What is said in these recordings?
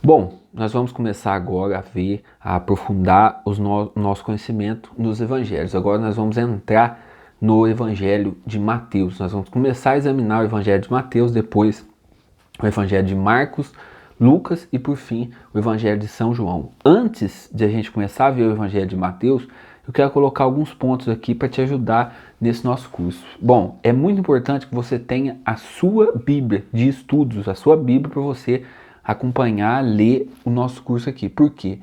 Bom, nós vamos começar agora a aprofundar nosso conhecimento nos evangelhos. Agora nós vamos entrar no evangelho de Mateus. Nós vamos começar a examinar o evangelho de Mateus, depois o evangelho de Marcos, Lucas e por fim o evangelho de São João. Antes de a gente começar a ver o evangelho de Mateus, eu quero colocar alguns pontos aqui para te ajudar nesse nosso curso. Bom, é muito importante que você tenha a sua Bíblia de estudos, a sua Bíblia para você acompanhar, ler o nosso curso aqui. Por quê?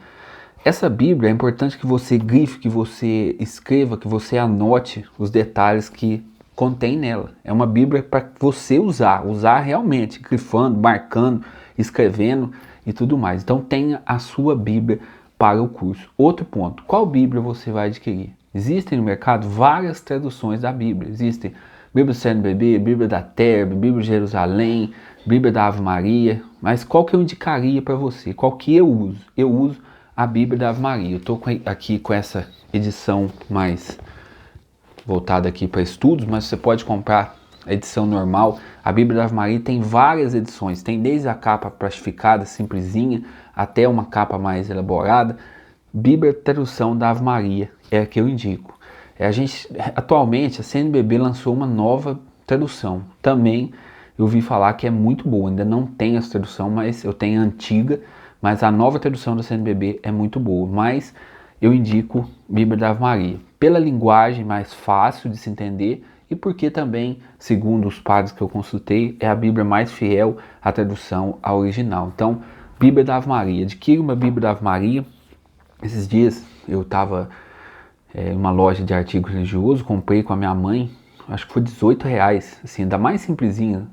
Essa Bíblia é importante que você grife, que você escreva, que você anote os detalhes que contém nela. É uma Bíblia para você usar realmente, grifando, marcando, escrevendo e tudo mais. Então tenha a sua Bíblia para o curso. Outro ponto, qual Bíblia você vai adquirir? Existem no mercado várias traduções da Bíblia. Existem Bíblia do CNBB, Bíblia da Terb, Bíblia de Jerusalém, Bíblia da Ave Maria, mas qual que eu indicaria para você? Qual que eu uso? Eu uso a Bíblia da Ave Maria. Eu estou aqui com essa edição mais voltada aqui para estudos, mas você pode comprar a edição normal. A Bíblia da Ave Maria tem várias edições, tem desde a capa plastificada, simplesinha, até uma capa mais elaborada. Bíblia Tradução da Ave Maria é a que eu indico. Atualmente, a CNBB lançou uma nova tradução. Também eu ouvi falar que é muito boa. Ainda não tenho essa tradução, mas eu tenho a antiga. Mas a nova tradução da CNBB é muito boa. Mas eu indico Bíblia da Ave Maria. Pela linguagem mais fácil de se entender e porque também, segundo os padres que eu consultei, é a Bíblia mais fiel à tradução ao original. Então, Bíblia da Ave Maria. Adquira uma Bíblia da Ave Maria. Esses dias eu estava em uma loja de artigos religiosos, comprei com a minha mãe, acho que foi R$18, assim, da mais simplesinha,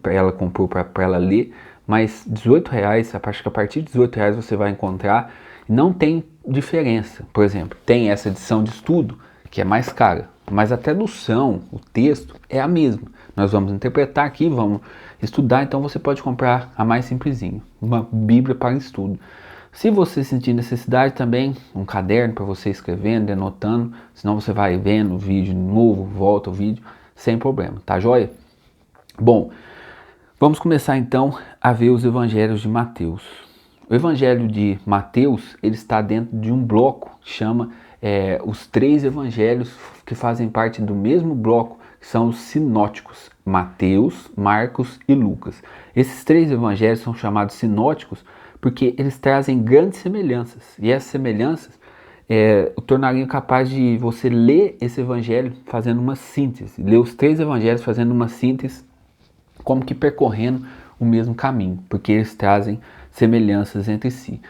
ela comprou para ela ler, mas R$18, acho que a partir de R$18 você vai encontrar, não tem diferença. Por exemplo, tem essa edição de estudo, que é mais cara, mas a tradução, o texto é a mesma. Nós vamos interpretar aqui, vamos estudar, então você pode comprar a mais simplesinha, uma Bíblia para estudo. Se você sentir necessidade também, um caderno para você escrevendo, anotando, senão você vai vendo o vídeo novo, volta o vídeo, sem problema, tá joia? Bom, vamos começar então a ver os evangelhos de Mateus. O evangelho de Mateus, ele está dentro de um bloco que chama os três evangelhos que fazem parte do mesmo bloco, que são os sinóticos, Mateus, Marcos e Lucas. Esses três evangelhos são chamados sinóticos porque eles trazem grandes semelhanças, e essas semelhanças o tornariam capaz de você ler esse evangelho fazendo uma síntese, ler os três evangelhos fazendo uma síntese, como que percorrendo o mesmo caminho, porque eles trazem semelhanças entre si.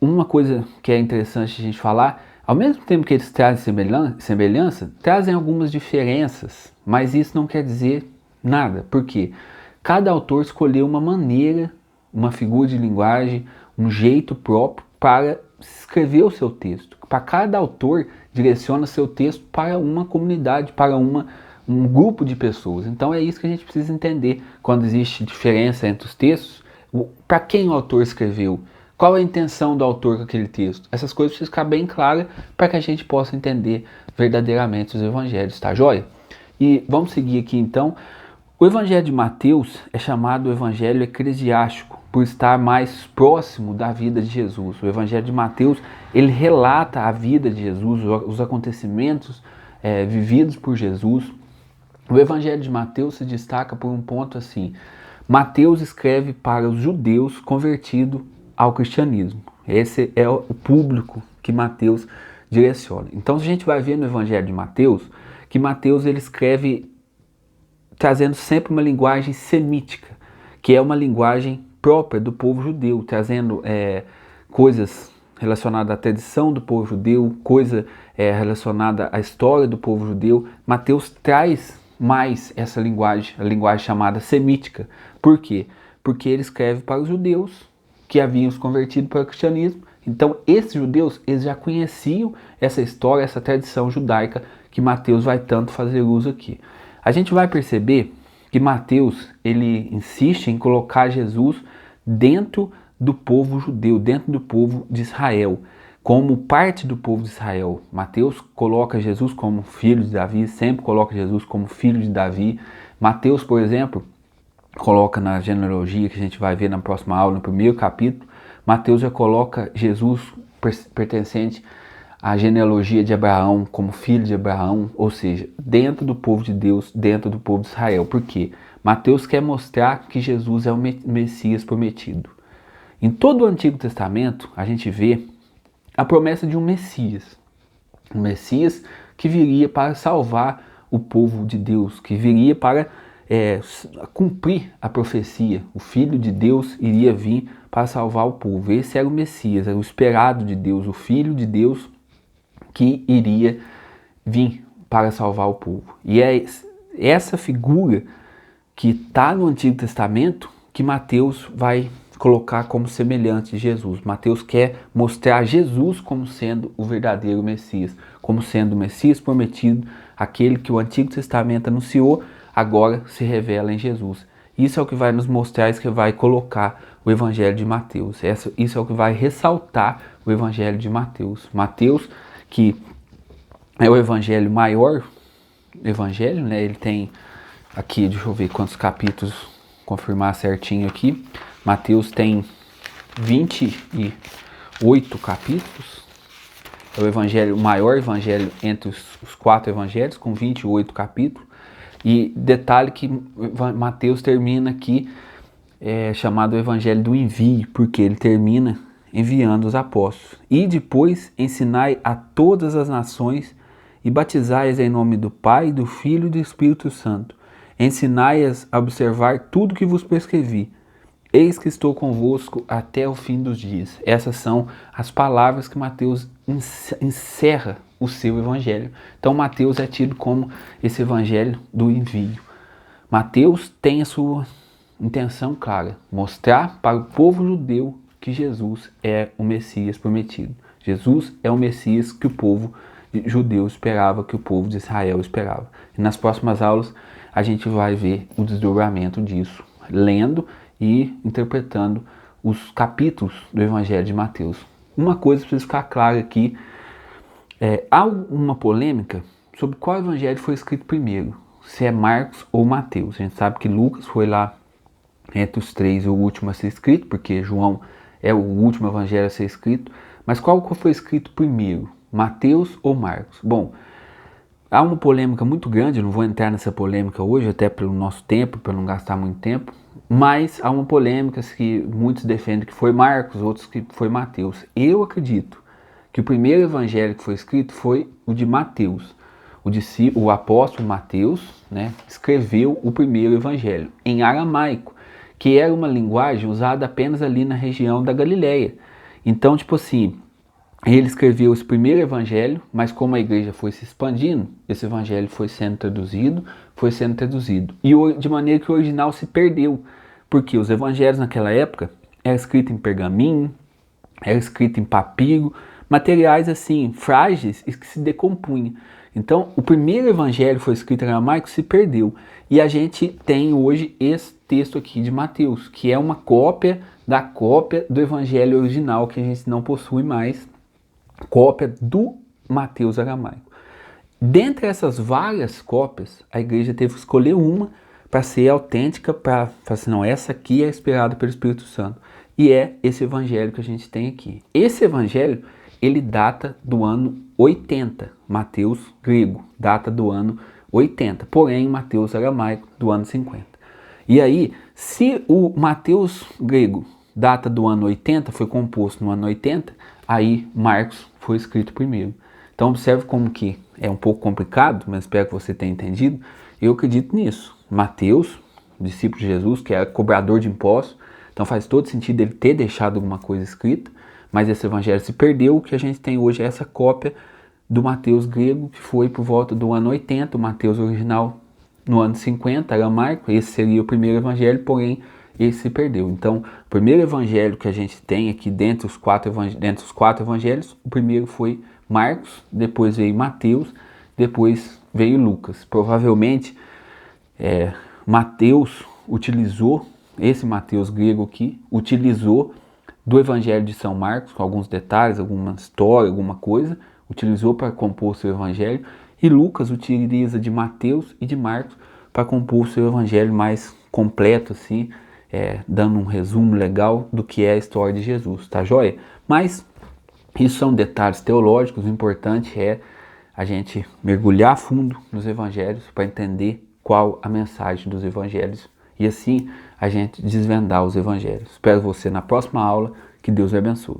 Uma coisa que é interessante a gente falar, ao mesmo tempo que eles trazem semelhança, trazem algumas diferenças, mas isso não quer dizer nada, porque cada autor escolheu uma maneira, uma figura de linguagem, um jeito próprio para escrever o seu texto. Para cada autor direciona seu texto para uma comunidade, para um grupo de pessoas. Então é isso que a gente precisa entender quando existe diferença entre os textos. Para quem o autor escreveu? Qual a intenção do autor com aquele texto? Essas coisas precisam ficar bem claras para que a gente possa entender verdadeiramente os evangelhos, tá joia? E vamos seguir aqui então. O evangelho de Mateus é chamado o evangelho eclesiástico, por estar mais próximo da vida de Jesus. O evangelho de Mateus, ele relata a vida de Jesus, os acontecimentos vividos por Jesus. O evangelho de Mateus se destaca por um ponto assim: Mateus escreve para os judeus convertidos ao cristianismo. Esse é o público que Mateus direciona. Então a gente vai ver no evangelho de Mateus que Mateus ele escreve trazendo sempre uma linguagem semítica, que é uma linguagem própria do povo judeu, trazendo coisas relacionadas à tradição do povo judeu, coisa relacionada à história do povo judeu. Mateus traz mais essa linguagem, a linguagem chamada semítica. Por quê? Porque ele escreve para os judeus que haviam se convertido para o cristianismo. Então esses judeus, eles já conheciam essa história, essa tradição judaica que Mateus vai tanto fazer uso aqui. A gente vai perceber que Mateus, ele insiste em colocar Jesus dentro do povo judeu, dentro do povo de Israel, como parte do povo de Israel. Mateus coloca Jesus como filho de Davi, sempre coloca Jesus como filho de Davi. Mateus, por exemplo, coloca na genealogia, que a gente vai ver na próxima aula, no primeiro capítulo, Mateus já coloca Jesus pertencente à genealogia de Abraão, como filho de Abraão, ou seja, dentro do povo de Deus, dentro do povo de Israel. Por quê? Mateus quer mostrar que Jesus é o Messias prometido. Em todo o Antigo Testamento, a gente vê a promessa de um Messias que viria para salvar o povo de Deus, que viria para cumprir a profecia. O Filho de Deus iria vir para salvar o povo. Esse era o Messias, era o esperado de Deus, o Filho de Deus que iria vir para salvar o povo. E é essa figura que está no Antigo Testamento que Mateus vai colocar como semelhante de Jesus. Mateus quer mostrar Jesus como sendo o verdadeiro Messias, como sendo o Messias prometido, aquele que o Antigo Testamento anunciou, agora se revela em Jesus. Isso é o que vai nos mostrar, isso que vai colocar o Evangelho de Mateus. Isso é o que vai ressaltar o Evangelho de Mateus. Mateus, que é o evangelho maior, evangelho, né? Ele tem aqui, deixa eu ver quantos capítulos, confirmar certinho aqui. Mateus tem 28 capítulos. É o evangelho, o maior evangelho entre os 4 evangelhos, com 28 capítulos. E detalhe que Mateus termina aqui, chamado o evangelho do envio, porque ele termina enviando os apóstolos. E depois ensinai a todas as nações e batizai-as em nome do Pai, do Filho e do Espírito Santo. Ensinai-as a observar tudo que vos prescrevi. Eis que estou convosco até o fim dos dias. Essas são as palavras que Mateus encerra o seu evangelho. Então Mateus é tido como esse evangelho do envio. Mateus tem a sua intenção clara, mostrar para o povo judeu que Jesus é o Messias prometido. Jesus é o Messias que o povo judeu esperava, que o povo de Israel esperava. E nas próximas aulas a gente vai ver o desdobramento disso, lendo e interpretando os capítulos do Evangelho de Mateus. Uma coisa precisa ficar clara aqui, há uma polêmica sobre qual evangelho foi escrito primeiro, se é Marcos ou Mateus. A gente sabe que Lucas foi lá entre os 3 o último a ser escrito, porque João é o último evangelho a ser escrito, mas qual foi escrito primeiro, Mateus ou Marcos? Bom, há uma polêmica muito grande, eu não vou entrar nessa polêmica hoje, até pelo nosso tempo, para não gastar muito tempo, mas há uma polêmica que muitos defendem que foi Marcos, outros que foi Mateus. Eu acredito que o primeiro evangelho que foi escrito foi o de Mateus. O apóstolo Mateus, né, escreveu o primeiro evangelho em aramaico, que era uma linguagem usada apenas ali na região da Galileia. Então, tipo assim, ele escreveu esse primeiro evangelho, mas como a igreja foi se expandindo, esse evangelho foi sendo traduzido, e de maneira que o original se perdeu, porque os evangelhos naquela época eram escritos em pergaminho, eram escritos em papiro, materiais assim, frágeis e que se decompunham. Então, o primeiro evangelho foi escrito em aramaico, se perdeu. E a gente tem hoje esse texto aqui de Mateus, que é uma cópia da cópia do evangelho original, que a gente não possui mais, cópia do Mateus aramaico. Dentre essas várias cópias, a igreja teve que escolher uma para ser autêntica, para falar assim, não, essa aqui é inspirada pelo Espírito Santo. E é esse evangelho que a gente tem aqui. Esse evangelho, ele data do ano 80, Mateus grego, data do ano 80, porém Mateus aramaico do ano 50. E aí, se o Mateus grego data do ano 80, foi composto no ano 80, aí Marcos foi escrito primeiro. Então observe como que é um pouco complicado, mas espero que você tenha entendido. Eu acredito nisso. Mateus, discípulo de Jesus, que era cobrador de impostos, então faz todo sentido ele ter deixado alguma coisa escrita, mas esse evangelho se perdeu. O que a gente tem hoje é essa cópia do Mateus grego, que foi por volta do ano 80, o Mateus original no ano 50, aramaico. Esse seria o primeiro evangelho, porém esse se perdeu. Então, o primeiro evangelho que a gente tem aqui dentre os quatro evangelhos, o primeiro foi Marcos, depois veio Mateus, depois veio Lucas. Provavelmente, Mateus utilizou, esse Mateus grego aqui, utilizou do evangelho de São Marcos, com alguns detalhes, alguma história, alguma coisa, utilizou para compor o seu evangelho, e Lucas utiliza de Mateus e de Marcos para compor o seu evangelho mais completo, assim, dando um resumo legal do que é a história de Jesus, tá joia? Mas isso são detalhes teológicos, o importante é a gente mergulhar a fundo nos evangelhos para entender qual a mensagem dos evangelhos e assim a gente desvendar os evangelhos. Espero você na próxima aula, que Deus o abençoe.